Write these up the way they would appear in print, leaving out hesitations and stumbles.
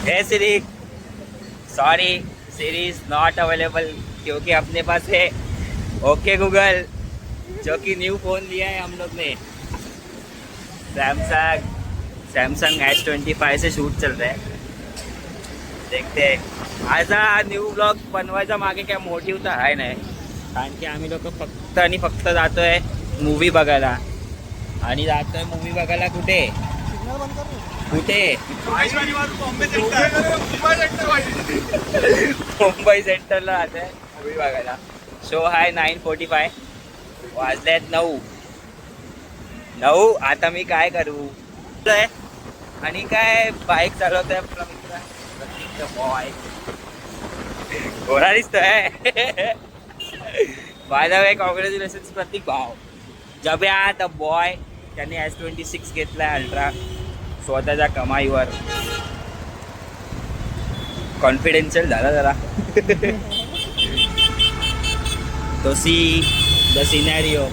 है सिरी, sorry series not available क्योंकि अपने पास है ओके गूगल, जो कि न्यू फोन लिया है हम लोग ने। सैमसंग S25 से शूट चल रहा है। देखते हैं आज न्यू ब्लॉग बनवायचा मागे काय मोटिव्ह तर आहे नाही, कारण की आम्ही लोक फक्त आणि फक्त जातोय मूवी बघायला। आणि जातोय मूवी बघायला कुठे कुठे मुंबई सेंटरला जातोय मूवी बघायला। शो आहे 9:45, वाजलेत 9। आता मी काय करू आणि काय बाईक चालवतोय आपला मित्र प्रतीक बॉय, घोडा दिसतोय। बाय द वे कॉंग्रॅच्युलेशन्स प्रतीक भाव, जब्या द बॉय, त्यांनी S26 घेतलाय अल्ट्रा स्वतःच्या कमाईवर। कॉन्फिडेन्शियल झाला जरा। तो द सिनॅरिओ।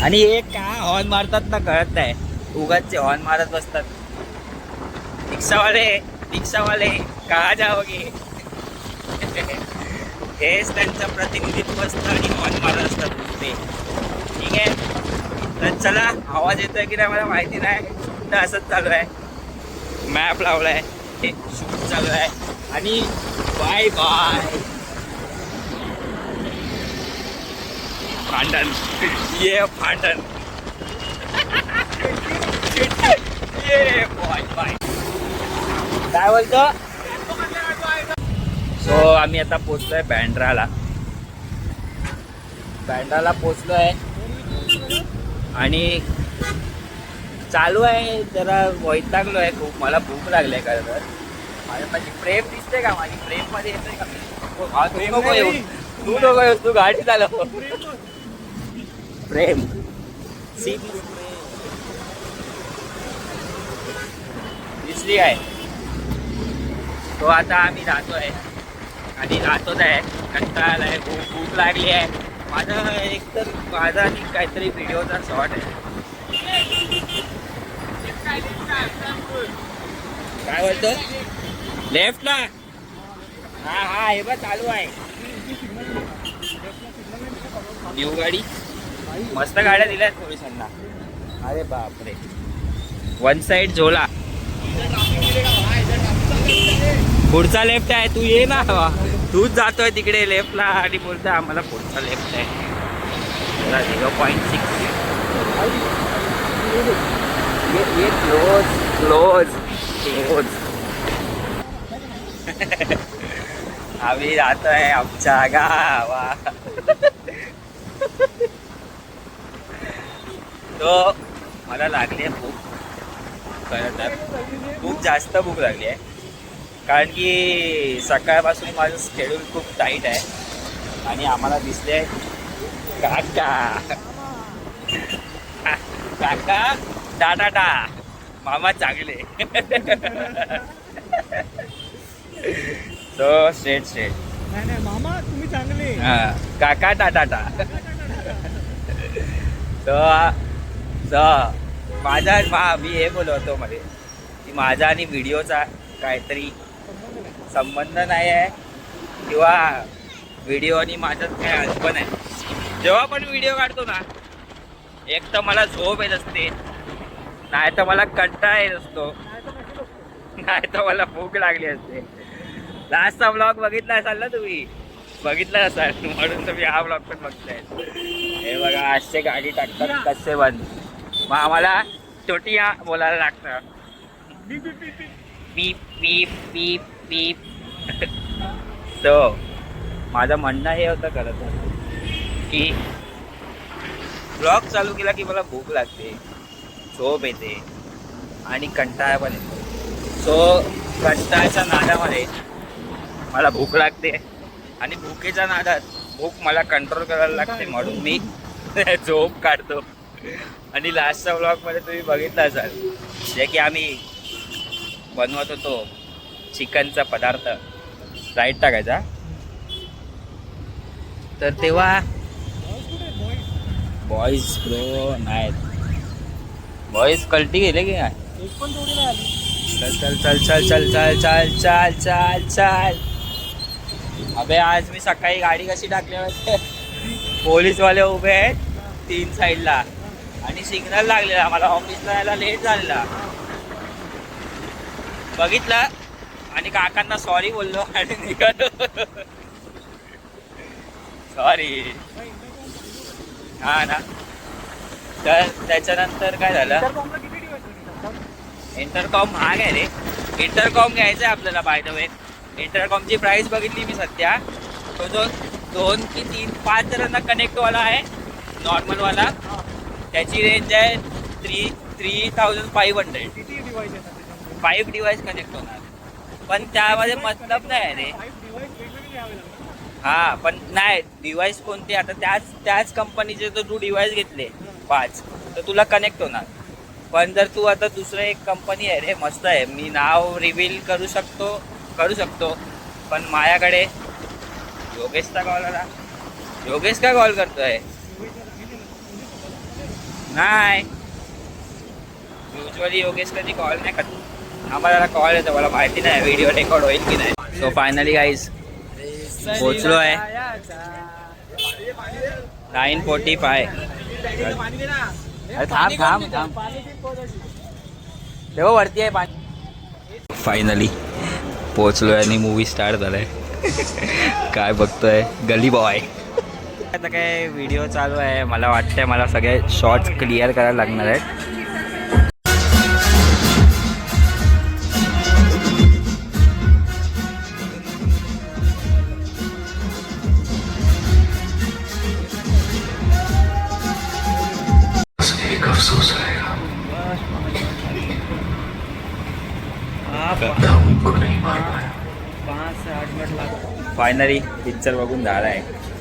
आणि हे का हॉर्न मारतात ना कळत नाही, उगाचचे हॉर्न मारत बसतात। रिक्षावाले कहा जाओगे, हेच त्यांचं प्रतिनिधित्व असतं आणि हॉर्न मारत असतात ते। ठीक आहे, तर चला, आवाज येतोय की नाही मला माहिती नाही, तर असंच चालू आहे। मॅप लावलाय, शूट चालू आहे आणि बाय बाय भांडण, ये भांडण, ये बाय बाय। काय बोलतो? सो आम्ही आता पोचलोय बँड्राला पोचलोय आणि चालू आहे जरा वैतागलो आहे खूप, मला भूक लागली आहे खरं तर। माझी प्रेम दिसते का? माझी प्रेम मध्ये येते का? तू नको येऊस, तू गाडी चालव। प्रेम दिसली आहे तो। आता आम्ही जातोय आणि जातोच आहे, कंटाळा आहे, भूक लागली आहे। माझा आणि काहीतरी व्हिडिओचा शॉर्ट आहे। काय बोलतो? लेफ्टला? हा हे बघ चालू आहे न्यू गाडी। मस्त गाड्या दिल्यात पोलिसांना। अरे बापरे, वन साइड झोला। पुढचा लेफ्ट आहे, तू ये ना, तूच जातोय तिकडे लेफ्टला आणि बोलतोय आम्हाला पुढचा लेफ्ट आहे। 0.6 ये क्लोज आम्ही जातोय आमच्या गावा। तो मला लागली आहे भूक, खरं तर खूप जास्त भूक लागली आहे, कारण की सकाळपासून माझं शेड्यूल खूप टाईट आहे। आणि आम्हाला दिसले काका टाटा मामा चांगले। तो स्ट्रेट नाही मामा तुम्ही चांगले, काका टाटा। माझा मी हे बोलवतो मध्ये की माझा आणि व्हिडिओचा काहीतरी संबंध नाही आहे, किंवा व्हिडिओ आणि माझ्यात काय अडचण आहे। जेव्हा पण व्हिडिओ काढतो ना, एक तर मला झोप येत असते, नाही तर मला कंटाळा येत असतो, नाही तर मला भूक लागली असते। लास्टचा ब्लॉग बघितला असाल ना तुम्ही, बघितला असाल म्हणून तुम्ही हा ब्लॉग पण बघताय। हे बघा असे गाडी टाकतात कसे बंद, मग आम्हाला छोटिया बोलायला लागतं, पीप पीप पीप पीप। तो माझं म्हणणं हे होतं खरं तर की ब्लॉग चालू केला की मला भूक लागते, झोप येते आणि कंटाळा पण येतो। सो कंटाळ्याच्या नादामध्ये मला भूक लागते आणि भुकेच्या नादात भूक मला कंट्रोल करायला लागते, म्हणून मी झोप काढतो। आणि लास्टच्या ब्लॉगमध्ये तुम्ही बघितलं असाल जे की आम्ही बनवत होतो चिकनचा पदार्थ, राईट टाकायचा, तर तेव्हा बॉईज ब्रो नाहीत, बॉईज कल्टी गेले की काय? एक पण जोडी नाही आली. चल चल चल चल चल चल चल चल चल. अबे आज मी सकाळी गाडी कशी टाकली, पोलीसवाले उभे आहेत 3 साईडला आणि सिग्नल लागलेला, मला ऑफिसला यायला लेट झालेला. बघितलं आणि काकांना सॉरी बोललो आणि निघालो. सॉरी. हा ना. तर त्याच्यानंतर काय झालं, इंटरकॉमला किती दिवस होते? इंटरकॉम महाग आहे रे. इंटरकॉम घ्यायचं आहे आपल्याला. बाय द वे इंटरकॉमची प्राइस बघितली मी सध्या, तो जो 2 की 3 5 जणांना कनेक्टवाला आहे, नॉर्मलवाला, त्याची रेंज आहे 3500. किती डिवाइस येतात त्याच्यामध्ये? 5 डिवाइस कनेक्ट होणार, पण त्यामध्ये मतलब नाही रे. 5 डिवाइस वेगवेगळे घ्यावे लागतात. हा पण नाही, डिवाइस कोणते आता त्याच कंपनीचे जर तू डिवाइस घेतले 5 तर तुला कनेक्ट होणार. पण जर तू आता दुसरं एक कंपनी आहे रे, मस्त आहे, मी नाव रिव्हील करू शकतो पण माझ्याकडे योगेशचा कॉल आला. योगेश का कॉल करतोय? नाही, युजली योगेश कधी कॉल नाही करत. आम्हाला कॉल येतो, मला माहिती नाही व्हिडिओ रेकॉर्ड होईल की नाही. सो फायनली गाईज पोचलो आहे 9:45. अरे थांब थांब थांब, तेव्हा वरती आहे पाणी. फायनली पोचलोय आणि मूवी स्टार्ट झालाय. काय बघतोय गली बॉय. आता काय व्हिडिओ चालू आहे, मला वाटतंय मला सगळे शॉर्ट्स क्लिअर करायला लागणार आहेत. फायनली पिक्चर बघून झाला आहे.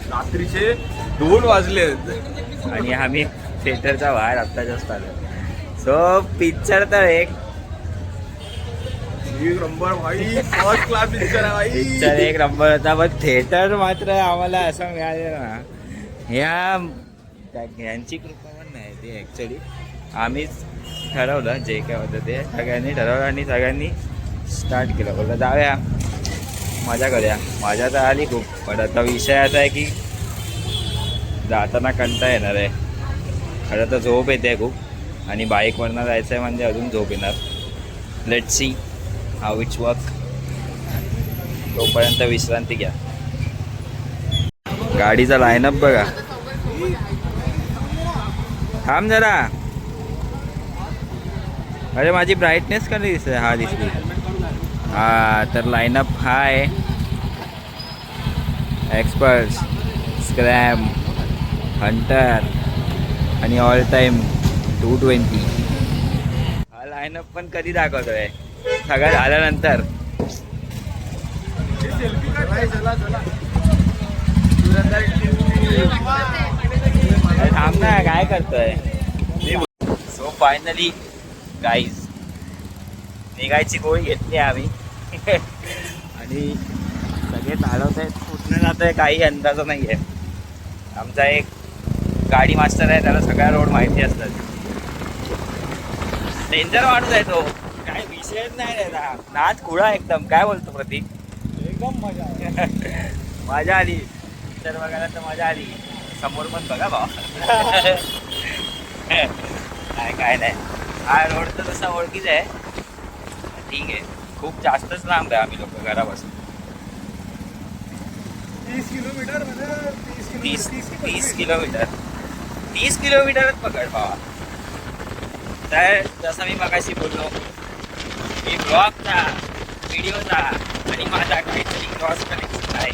रात्रीचे 2 वाजले आणि आम्ही थिएटरच्या बाहेर आत्ता जास्त आलो. सो पिक्चर तर एक नंबर भाई, फर्स्ट क्लास पिक्चर आहे भाई. पिक्चर एक नंबर होता, पण थिएटर मात्र आम्हाला असं मिळालेलं ना, यांची कृपा पण नाही ते. ॲक्च्युली आम्हीच ठरवलं, जे काय होतं ते सगळ्यांनी ठरवलं आणि सगळ्यांनी स्टार्ट केलं. बोललं जाऊया, मजा करूया. मजा तर आली खूप, पण आता विषय असा आहे की जाताना कंटाळा येणार आहे. खरं तर झोप येते खूप, आणि बाईकवरनं जायचं आहे म्हणजे अजून झोप येणार. Let see how it's work. तोपर्यंत विश्रांती घ्या. गाडीचा लाईनअप बघा. थांब जरा. अरे माझी ब्राईटनेस कधी दिसते? हा दिसली. हा तर लाईनअप हा आहे. एक्सपर्ट्स, स्क्रॅम, हंटर आणि ऑल टाईम 220. हा लाईनअप पण कधी दाखवतोय? सगळं झाल्यानंतर. अरे थांब ना, काय करतोय? सो फायनली गाईज निघायची गोळी घेतली आम्ही. आणि सगळे चालवत आहेत, कुठनं जात आहे काही अंदाज नाही आहे. आमचा एक गाडी मास्टर आहे, त्याला सगळ्या रोड माहिती असतात. डेंजर माणूस आहे तो, काय विषयच नाही त्याचा. नाच खुळा एकदम. काय बोलतो प्रतीक? एकदम मजा आली. मजा आली. पिक्चर बघायला तर मजा आली. समोर पण बघा भाऊ. काय नाही, हा रोड तर तसा ओळखीच आहे. ठीक आहे, खूप जास्तच लांब आहे आम्ही लोक घरापासून. 30 किलोमीटर म्हणजे 30 किलोमीटर. 30 किलोमीटरच पकड बाबा. तर जसं मी मगाशी बोललो, मी ब्लॉगचा, व्हिडिओचा आणि माझा काहीतरी क्रॉस कनेक्शन आहे.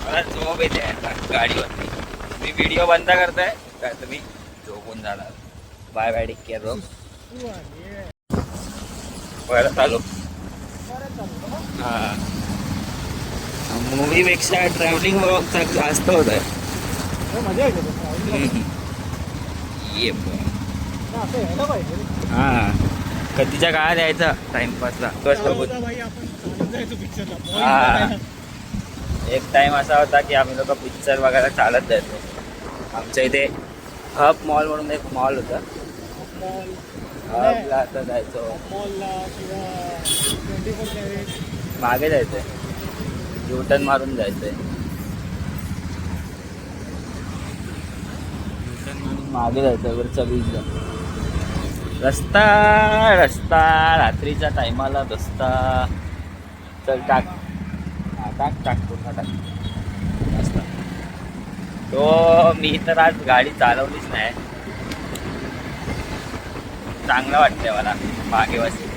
मला झोप येते आता गाडीवरती. मी व्हिडिओ बंद करतोय तर तुम्ही झोपून जाणार. Bye bye, take care bro. परत आलो. हां, मूवीपेक्षा ट्रॅव्हलिंग ब्लॉगचा जास्त होत आहे. मजा येते. ये असं यायला पाहिजे. हां, कधीच्या काळात यायचा टाइमपासला. भाई आपण चालत जायचो पिक्चरला. हां, एक टाइम असा होता की आम्ही लोक पिक्चर बघायला चालत जायचो. आमच्या इथे हब मॉल म्हणून एक मॉल होता. हबला आता जायचो. मॉलला किंवा 24 कॅरेट. मागे जायचंय, युटर्न मारून जायचंय. मागे जायचं वरचा बीचला. रस्ता रस्ता रात्रीच्या टायमाला रस्ता. चल टाक. हा, टाक पूर्ण टाक रस्ता. तो मी तर आज गाडी चालवलीच नाही. चांगलं वाटतंय मला मागे बसून,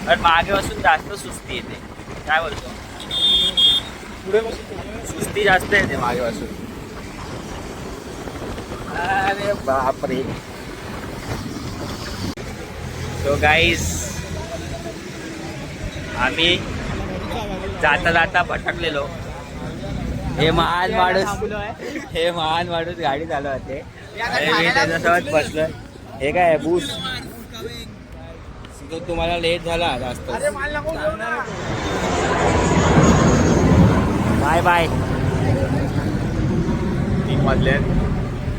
पण मागे बसून जास्त सुस्ती येते. काय बोलतो? पुढे बसून सुस्ती जास्त येते मागे बसून. अरे बापरे. सो गाईज, आम्ही जाता जाता भटकलेलो. हे महान माणूस गाडी चालवते आणि मी त्याच्यासोबत बसलोय. हे काय बूस, तो तुम्हाला लेट झाला जास्त. Bye bye. 3 वाजले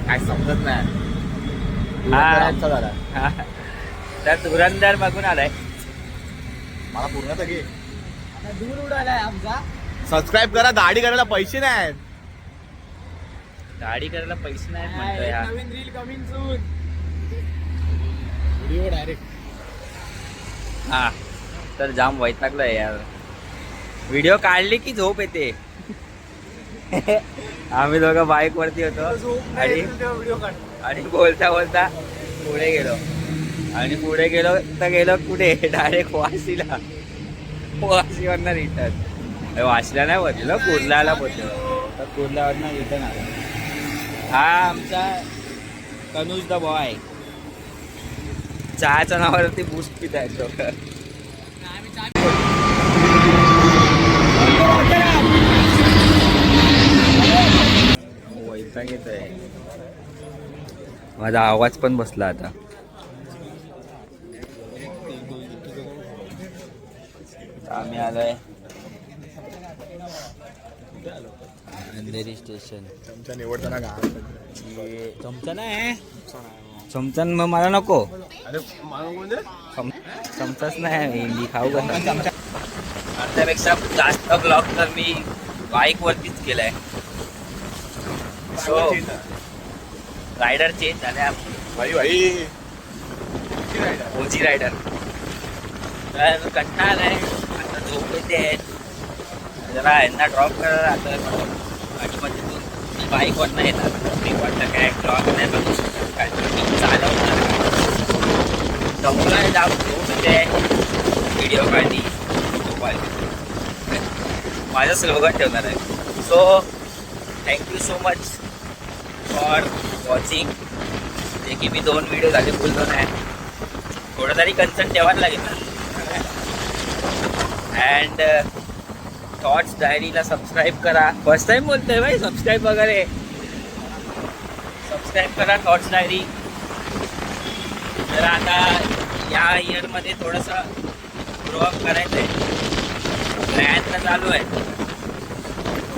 काय समजत नाही. हा. तर धुरंधर बघून आलाय. मला पूर्ण तर घे. दूर उडालाय आमचा. सबस्क्राईब करा, गाडी करायला पैसे नाहीत. गाडी करायला पैसे नाहीत म्हणतोय हा. नवीन reel coming soon. Video direct. हा, तर जाम वैतागलोय यार. व्हिडिओ काढली की झोप येते. आम्ही दोघं बाईक वरती होतो व्हिडिओ काढ. आणि बोलता बोलता पुढे गेलो. आणि पुढे गेलो तर गेलो कुठे? डायरेक्ट वाशीला. वाशीवरनं रिटर्न. वाशीला नाही पोहोचलो, कुर्ल्याला पोहोचलो. तर कुर्ल्यावरनं रिटर्न आलो. हा आमचा तनुज द बॉय. चहाच्या नावावरती बूस्ट पित आहेत लोक. वैताग येतोय. माझा आवाज पण बसला आता. आम्ही आलोय अंधेरी स्टेशन. तुमच्या निवडताना चमचा नाही, चमचा मग मला नको. अरे म्हणजे चमचाच नाही, मी खाऊ का? अर्ध्यापेक्षा जास्त ब्लॉग तर मी बाईक वरतीच केलाय. सो रायडर चेंज झाल्या. भाई ओजी रायडर. तर कंटाळा आलाय आता, झोप येते. जरा यांना ड्रॉप करायला आता आणि मग तिथून बाईकवरनं येतात. मी वाटलं काय ब्लॉग नाही बघू शकत, काय चालवणार जमलं जाऊ झोप येते. व्हिडिओ काढली झोप आली. माझं स्लोगन ठेवणार आहे. So thank you so much for watching. जे की मी 2 व्हिडिओ झाले बोललो नाही. थोडं तरी कन्सर्न ठेवायला लागेल ना. अँड थॉट्स डायरीला सबस्क्राईब करा. फर्स्ट टाइम बोलतोय भाई, सबस्क्राईब वगैरे. सबस्क्राईब करा थॉट्स डायरी. तर आता या इयरमध्ये थोडंसं ग्रोअप करायचं आहे. प्रयत्न चालू आहे.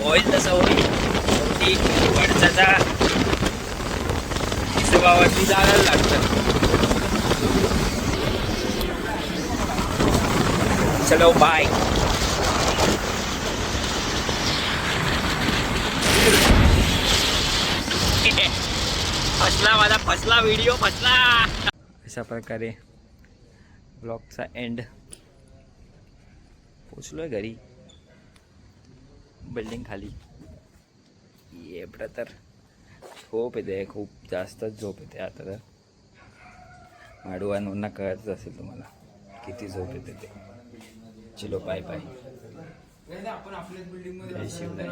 होईल तसं होईल. शेवटी वर्षाच्या हिशोबावरती जायला लागतं. चलो बाय. फसला व्हिडिओ फसला. अशा प्रकारे ब्लॉगचा एंड. पोचलोय घरी, बिल्डिंग खाली. ये तर झोप येते, खूप जास्तच झोप येते आता. तर माडवांना कळतच असेल तुम्हाला किती झोप येते ते. चलो बाय बाय. जय शिवराय.